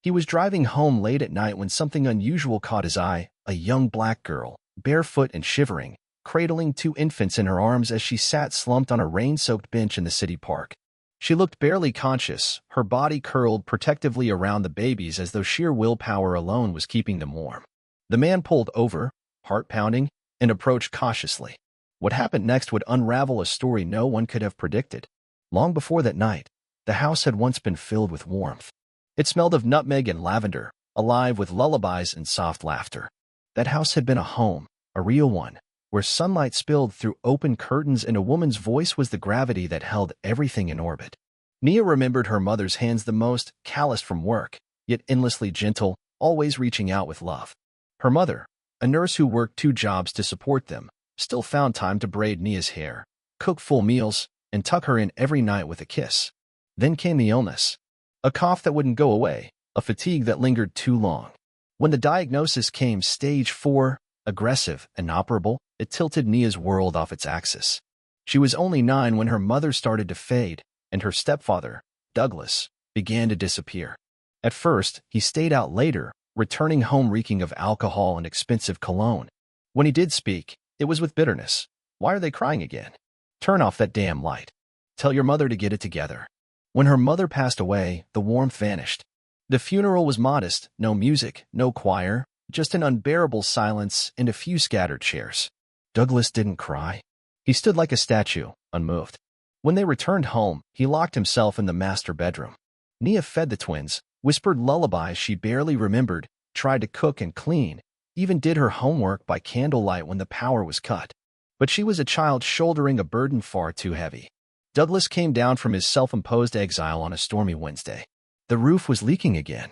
He was driving home late at night when something unusual caught his eye, a young black girl, barefoot and shivering, cradling two infants in her arms as she sat slumped on a rain-soaked bench in the city park. She looked barely conscious, her body curled protectively around the babies as though sheer willpower alone was keeping them warm. The man pulled over, heart pounding, and approached cautiously. What happened next would unravel a story no one could have predicted. Long before that night, the house had once been filled with warmth. It smelled of nutmeg and lavender, alive with lullabies and soft laughter. That house had been a home, a real one, where sunlight spilled through open curtains and a woman's voice was the gravity that held everything in orbit. Nia remembered her mother's hands the most, calloused from work, yet endlessly gentle, always reaching out with love. Her mother, a nurse who worked 2 jobs to support them, still found time to braid Nia's hair, cook full meals, and tuck her in every night with a kiss. Then came the illness. A cough that wouldn't go away, a fatigue that lingered too long. When the diagnosis came stage 4, aggressive, inoperable, it tilted Nia's world off its axis. She was only 9 when her mother started to fade, and her stepfather, Douglas, began to disappear. At first, he stayed out later, returning home reeking of alcohol and expensive cologne. When he did speak, it was with bitterness. Why are they crying again? Turn off that damn light. Tell your mother to get it together. When her mother passed away, the warmth vanished. The funeral was modest, no music, no choir, just an unbearable silence and a few scattered chairs. Douglas didn't cry. He stood like a statue, unmoved. When they returned home, he locked himself in the master bedroom. Nia fed the twins, whispered lullabies she barely remembered, tried to cook and clean, even did her homework by candlelight when the power was cut. But she was a child shouldering a burden far too heavy. Douglas came down from his self-imposed exile on a stormy Wednesday. The roof was leaking again.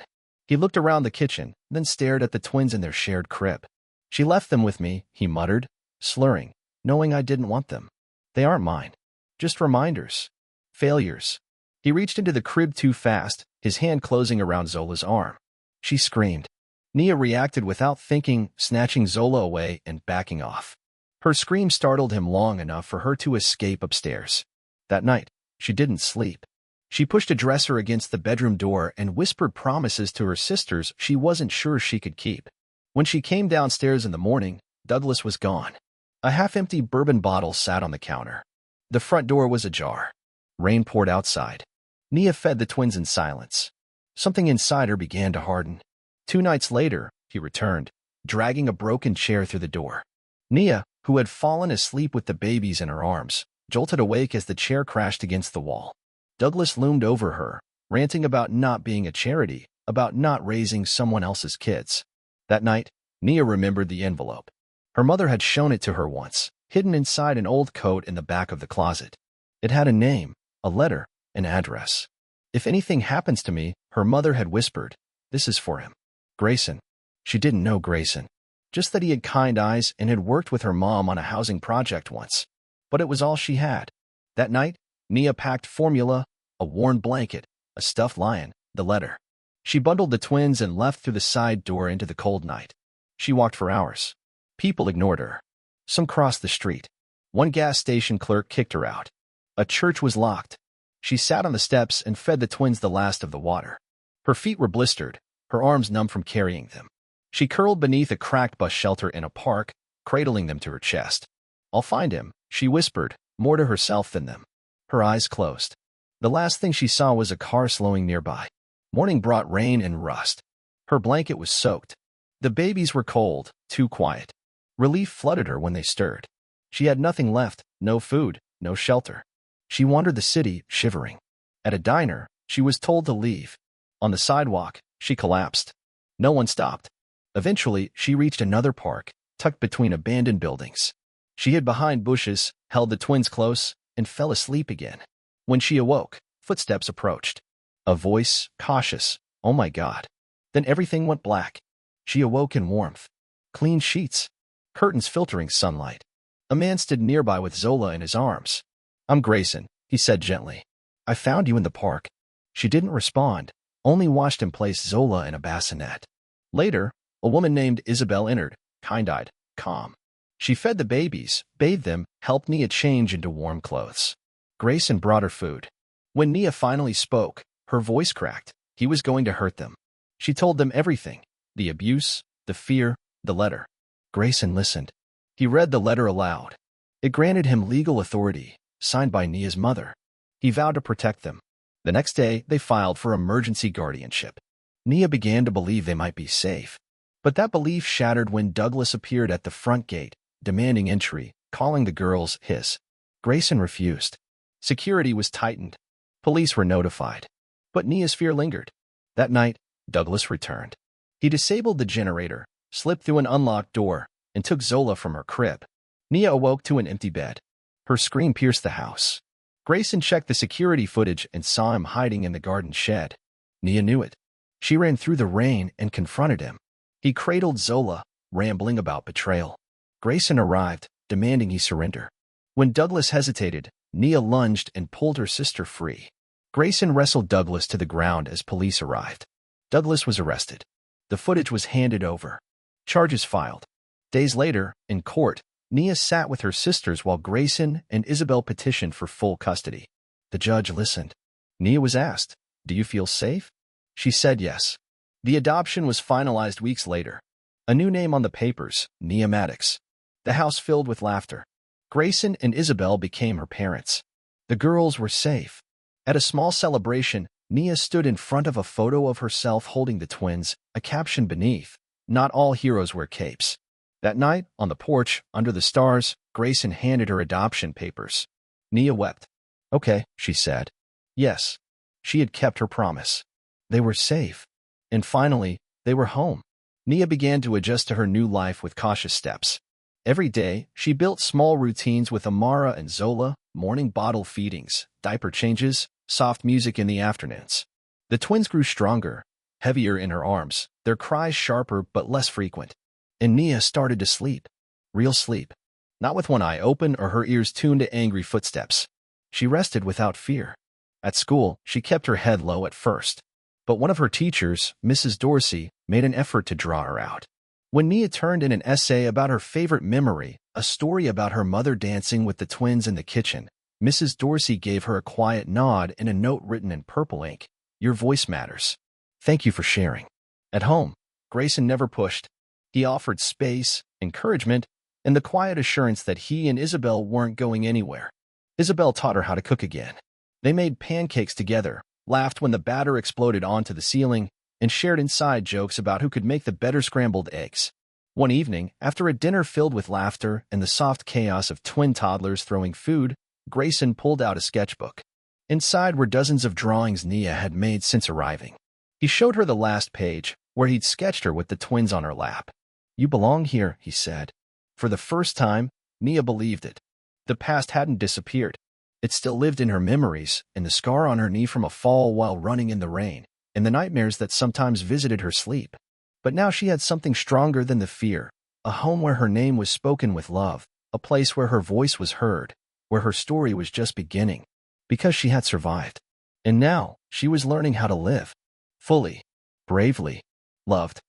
He looked around the kitchen, then stared at the twins in their shared crib. She left them with me, he muttered, slurring, knowing I didn't want them. They aren't mine. Just reminders. Failures. He reached into the crib too fast, his hand closing around Zola's arm. She screamed. Nia reacted without thinking, snatching Zola away and backing off. Her scream startled him long enough for her to escape upstairs. That night, she didn't sleep. She pushed a dresser against the bedroom door and whispered promises to her sisters she wasn't sure she could keep. When she came downstairs in the morning, Douglas was gone. A half-empty bourbon bottle sat on the counter. The front door was ajar. Rain poured outside. Nia fed the twins in silence. Something inside her began to harden. 2 nights later, he returned, dragging a broken chair through the door. Nia, who had fallen asleep with the babies in her arms, jolted awake as the chair crashed against the wall. Douglas loomed over her, ranting about not being a charity, about not raising someone else's kids. That night, Nia remembered the envelope. Her mother had shown it to her once, hidden inside an old coat in the back of the closet. It had a name, a letter, an address. If anything happens to me, her mother had whispered, this is for him. Grayson. She didn't know Grayson. Just that he had kind eyes and had worked with her mom on a housing project once. But it was all she had. That night, Nia packed formula, a worn blanket, a stuffed lion, the letter. She bundled the twins and left through the side door into the cold night. She walked for hours. People ignored her. Some crossed the street. One gas station clerk kicked her out. A church was locked. She sat on the steps and fed the twins the last of the water. Her feet were blistered, her arms numb from carrying them. She curled beneath a cracked bus shelter in a park, cradling them to her chest. I'll find him, she whispered, more to herself than them. Her eyes closed. The last thing she saw was a car slowing nearby. Morning brought rain and rust. Her blanket was soaked. The babies were cold, too quiet. Relief flooded her when they stirred. She had nothing left, no food, no shelter. She wandered the city, shivering. At a diner, she was told to leave. On the sidewalk, she collapsed. No one stopped. Eventually, she reached another park, tucked between abandoned buildings. She hid behind bushes, held the twins close, and fell asleep again. When she awoke, footsteps approached. A voice, cautious, oh my God. Then everything went black. She awoke in warmth. Clean sheets. Curtains filtering sunlight. A man stood nearby with Zola in his arms. I'm Grayson, he said gently. I found you in the park. She didn't respond, only watched him place Zola in a bassinet. Later, a woman named Isabel entered, kind-eyed, calm. She fed the babies, bathed them, helped Nia change into warm clothes. Grayson brought her food. When Nia finally spoke, her voice cracked. He was going to hurt them. She told them everything: the abuse, the fear, the letter. Grayson listened. He read the letter aloud. It granted him legal authority, signed by Nia's mother. He vowed to protect them. The next day, they filed for emergency guardianship. Nia began to believe they might be safe. But that belief shattered when Douglas appeared at the front gate, demanding entry, calling the girls his. Grayson refused. Security was tightened. Police were notified. But Nia's fear lingered. That night, Douglas returned. He disabled the generator, slipped through an unlocked door, and took Zola from her crib. Nia awoke to an empty bed. Her scream pierced the house. Grayson checked the security footage and saw him hiding in the garden shed. Nia knew it. She ran through the rain and confronted him. He cradled Zola, rambling about betrayal. Grayson arrived, demanding he surrender. When Douglas hesitated, Nia lunged and pulled her sister free. Grayson wrestled Douglas to the ground as police arrived. Douglas was arrested. The footage was handed over. Charges filed. Days later, in court, Nia sat with her sisters while Grayson and Isabel petitioned for full custody. The judge listened. Nia was asked, "Do you feel safe?" She said yes. The adoption was finalized weeks later. A new name on the papers, Nia Maddox. The house filled with laughter. Grayson and Isabel became her parents. The girls were safe. At a small celebration, Nia stood in front of a photo of herself holding the twins, a caption beneath, "Not all heroes wear capes." That night, on the porch, under the stars, Grayson handed her adoption papers. Nia wept. "Okay," she said. Yes. She had kept her promise. They were safe. And finally, they were home. Nia began to adjust to her new life with cautious steps. Every day, she built small routines with Amara and Zola: morning bottle feedings, diaper changes, soft music in the afternoons. The twins grew stronger, heavier in her arms, their cries sharper but less frequent. And Nia started to sleep. Real sleep. Not with one eye open or her ears tuned to angry footsteps. She rested without fear. At school, she kept her head low at first. But one of her teachers, Mrs. Dorsey, made an effort to draw her out. When Nia turned in an essay about her favorite memory, a story about her mother dancing with the twins in the kitchen, Mrs. Dorsey gave her a quiet nod and a note written in purple ink: "Your voice matters. Thank you for sharing." At home, Grayson never pushed. He offered space, encouragement, and the quiet assurance that he and Isabel weren't going anywhere. Isabel taught her how to cook again. They made pancakes together, laughed when the batter exploded onto the ceiling, and shared inside jokes about who could make the better scrambled eggs. One evening, after a dinner filled with laughter and the soft chaos of twin toddlers throwing food, Grayson pulled out a sketchbook. Inside were dozens of drawings Nia had made since arriving. He showed her the last page, where he'd sketched her with the twins on her lap. "You belong here," he said. For the first time, Nia believed it. The past hadn't disappeared. It still lived in her memories, in the scar on her knee from a fall while running in the rain, in the nightmares that sometimes visited her sleep. But now she had something stronger than the fear, a home where her name was spoken with love, a place where her voice was heard, where her story was just beginning, because she had survived. And now, she was learning how to live. Fully, bravely, loved.